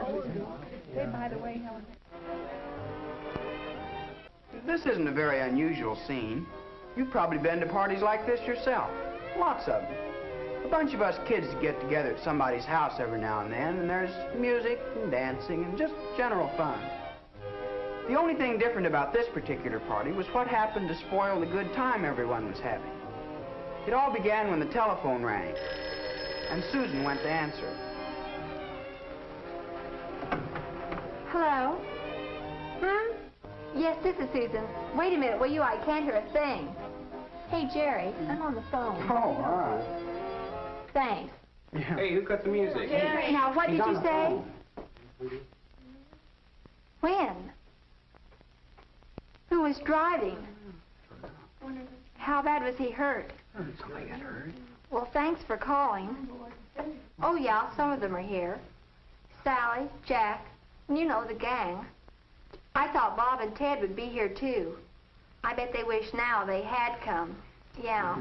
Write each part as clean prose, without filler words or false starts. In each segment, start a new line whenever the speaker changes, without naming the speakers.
Hey, by the way, Helen.
This isn't a very unusual scene. You've probably been to parties like this yourself. Lots of them. A bunch of us kids get together at somebody's house every now and then, and there's music and dancing and just general fun. The only thing different about this particular party was what happened to spoil the good time everyone was having. It all began when the telephone rang, and Susan went to answer.
Hello? Huh? Yes, this is Susan. Wait a minute, will you? I can't hear a thing. Hey, Jerry, I'm on the phone.
Oh, all right.
Thanks.
Yeah.
Hey, who cut the music?
Jerry, now what did you say? When? Who was driving? How bad was he hurt?
Somebody got hurt.
Well, thanks for calling. Oh, yeah, some of them are here. Sally, Jack, and you know the gang. I thought Bob and Ted would be here, too. I bet they wish now they had come. Yeah.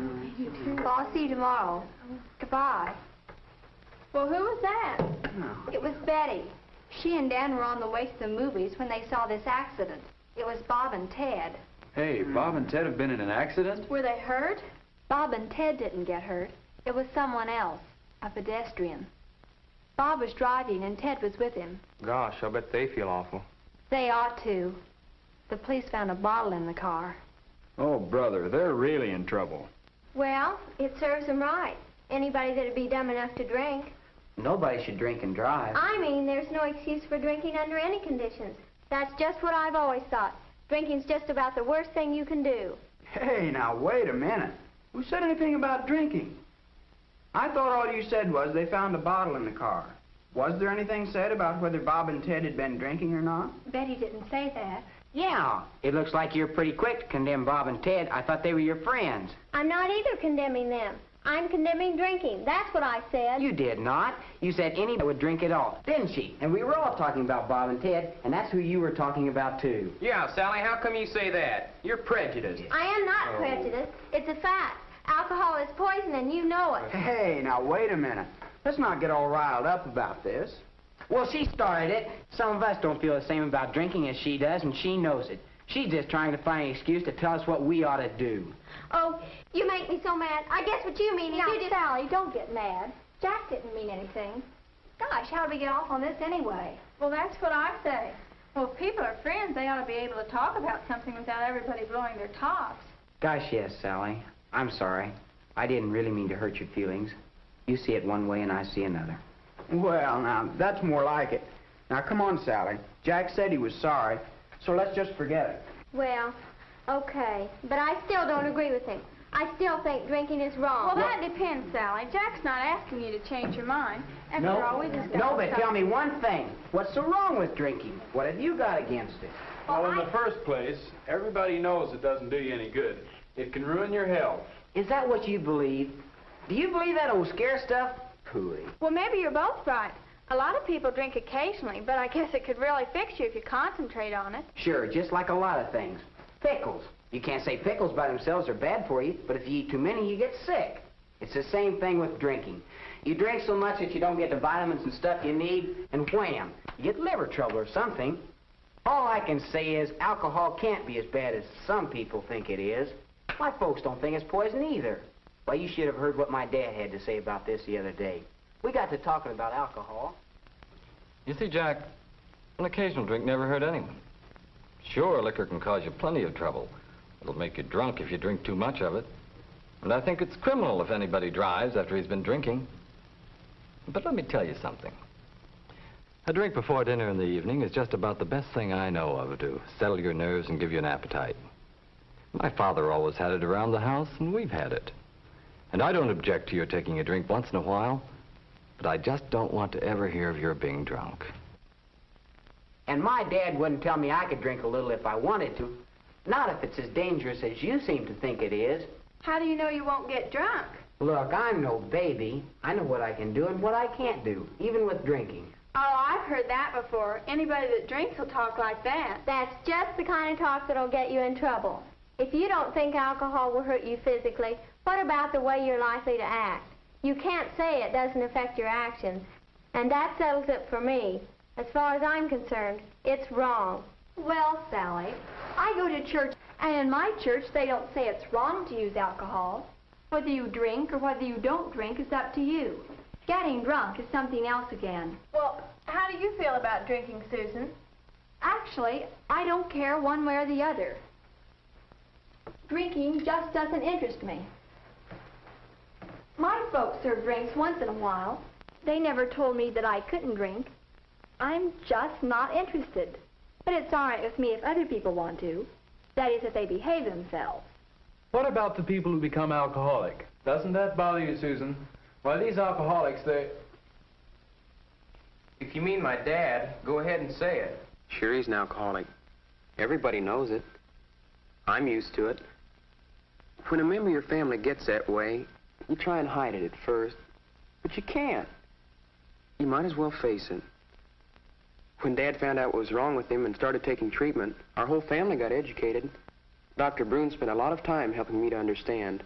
Well, I'll see you tomorrow. Goodbye. Well, who was that?
No.
It was Betty. She and Dan were on the way to the movies when they saw this accident. It was Bob and Ted.
Hey, Bob and Ted have been in an accident?
Were they hurt? Bob and Ted didn't get hurt. It was someone else, a pedestrian. Bob was driving and Ted was with him.
Gosh, I bet they feel awful.
They ought to. The police found a bottle in the car.
Oh, brother, they're really in trouble.
Well, it serves them right. Anybody that'd be dumb enough to drink.
Nobody should drink and drive.
I mean, there's no excuse for drinking under any conditions. That's just what I've always thought. Drinking's just about the worst thing you can do.
Hey, now, wait a minute. Who said anything about drinking? I thought all you said was they found a bottle in the car. Was there anything said about whether Bob and Ted had been drinking or not?
Betty didn't say that.
Yeah, it looks like you're pretty quick to condemn Bob and Ted. I thought they were your friends.
I'm not either condemning them. I'm condemning drinking. That's what I said.
You did not. You said anybody would drink it all, didn't she? And we were all talking about Bob and Ted, and that's who you were talking about, too.
Yeah, Sally, how come you say that? You're prejudiced.
I am not prejudiced. It's a fact. Alcohol is poison, and you know it.
Hey, now, wait a minute. Let's not get all riled up about this.
Well, she started it. Some of us don't feel the same about drinking as she does, and she knows it. She's just trying to find an excuse to tell us what we ought to do.
Oh, you make me so mad. I guess what you mean is you just... Sally, don't get mad. Jack didn't mean anything. Gosh, how do we get off on this anyway?
Well, that's what I say. Well, if people are friends, they ought to be able to talk about something without everybody blowing their tops.
Gosh, yes, Sally. I'm sorry. I didn't really mean to hurt your feelings. You see it one way and I see another.
Well, now, that's more like it. Now, come on, Sally. Jack said he was sorry, so let's just forget it.
Well, okay. But I still don't agree with him. I still think drinking is wrong.
Well, that depends, Sally. Jack's not asking you to change your mind. After all, we just got
No, but tell me one thing. What's so wrong with drinking? What have you got against it?
Well, in the first place, everybody knows it doesn't do you any good. It can ruin your health.
Is that what you believe? Do you believe that old scare stuff? Pooey.
Well, maybe you're both right. A lot of people drink occasionally, but I guess it could really fix you if you concentrate on it.
Sure, just like a lot of things. Pickles. You can't say pickles by themselves are bad for you, but if you eat too many, you get sick. It's the same thing with drinking. You drink so much that you don't get the vitamins and stuff you need, and wham, you get liver trouble or something. All I can say is alcohol can't be as bad as some people think it is. My folks don't think it's poison either. Well, you should have heard what my dad had to say about this the other day. We got to talking about alcohol.
You see, Jack, an occasional drink never hurt anyone. Sure, liquor can cause you plenty of trouble. It'll make you drunk if you drink too much of it. And I think it's criminal if anybody drives after he's been drinking. But let me tell you something. A drink before dinner in the evening is just about the best thing I know of to settle your nerves and give you an appetite. My father always had it around the house, and we've had it. And I don't object to your taking a drink once in a while, but I just don't want to ever hear of your being drunk.
And my dad wouldn't tell me I could drink a little if I wanted to. Not if it's as dangerous as you seem to think it is.
How do you know you won't get drunk?
Look, I'm no baby. I know what I can do and what I can't do, even with drinking.
Oh, I've heard that before. Anybody that drinks will talk like that.
That's just the kind of talk that'll get you in trouble. If you don't think alcohol will hurt you physically, what about the way you're likely to act? You can't say it doesn't affect your actions. And that settles it for me. As far as I'm concerned, it's wrong. Well, Sally, I go to church, and in my church, they don't say it's wrong to use alcohol. Whether you drink or whether you don't drink is up to you. Getting drunk is something else again.
Well, how do you feel about drinking, Susan?
Actually, I don't care one way or the other. Drinking just doesn't interest me. My folks serve drinks once in a while. They never told me that I couldn't drink. I'm just not interested. But it's all right with me if other people want to. That is, if they behave themselves.
What about the people who become alcoholic? Doesn't that bother you, Susan? Why, these alcoholics, they...
If you mean my dad, go ahead and say it.
Sure, he's an alcoholic. Everybody knows it. I'm used to it. When a member of your family gets that way, you try and hide it at first, but you can't. You might as well face it. When Dad found out what was wrong with him and started taking treatment, our whole family got educated. Dr. Brune spent a lot of time helping me to understand.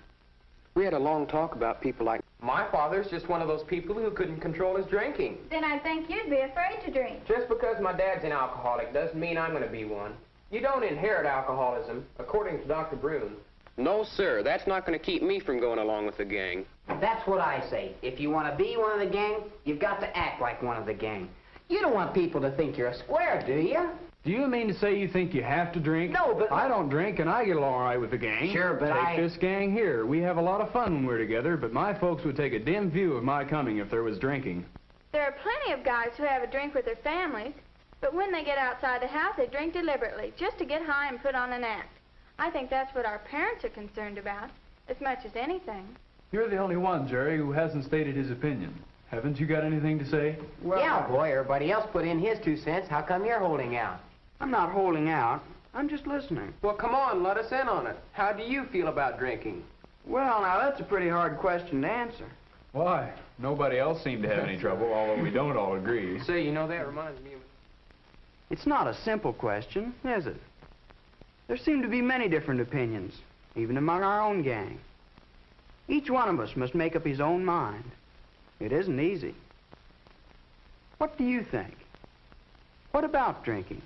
We had a long talk about people like...
My father's just one of those people who couldn't control his drinking.
Then I think you'd be afraid to drink.
Just because my dad's an alcoholic doesn't mean I'm going to be one. You don't inherit alcoholism, according to Dr. Brune.
No, sir, that's not going to keep me from going along with the gang.
That's what I say. If you want to be one of the gang, you've got to act like one of the gang. You don't want people to think you're a square, do you?
Do you mean to say you think you have to drink?
No, but...
I don't drink, and I get along all right with the gang.
Sure, but
Take this gang here. We have a lot of fun when we're together, but my folks would take a dim view of my coming if there was drinking.
There are plenty of guys who have a drink with their families, but when they get outside the house, they drink deliberately, just to get high and put on an act. I think that's what our parents are concerned about, as much as anything.
You're the only one, Jerry, who hasn't stated his opinion. Haven't you got anything to say?
Well, yeah, boy, everybody else put in his 2 cents. How come you're holding out?
I'm not holding out. I'm just listening.
Well, come on, let us in on it. How do you feel about drinking?
Well, now, that's a pretty hard question to answer.
Why? Nobody else seemed to have any trouble, although we don't all agree.
Say, you know, that reminds me of...
It's not a simple question, is it? There seem to be many different opinions, even among our own gang. Each one of us must make up his own mind. It isn't easy. What do you think? What about drinking?